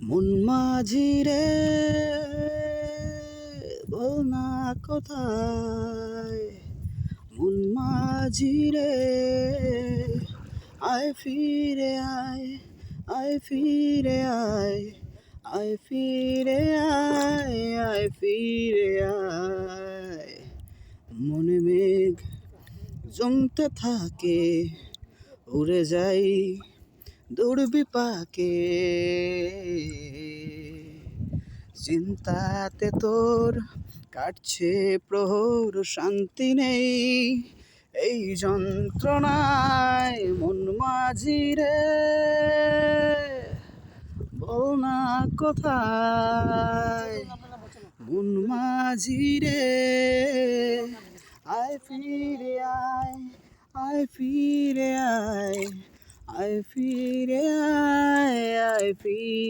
মন মাঝি রে, বল না কোথায়? মন মাঝি রে, আয় ফিরে আয়, আয় ফিরে আয়, আয় ফিরে আয়, আয় ফিরে আয়। মনে মেঘ জমতে থাকে, উড়ে যাই দুর্বিপাকে। চিন্তাতে তোর কাটছে প্রহর, শান্তি নেই এই যন্ত্রণায়। মন মাঝি রে, বল না কোথায়? মন মাঝি রে, আয় ফিরে আয়, আয় ফিরে আয়, আয় ফিরে আয়, আয় ফিরে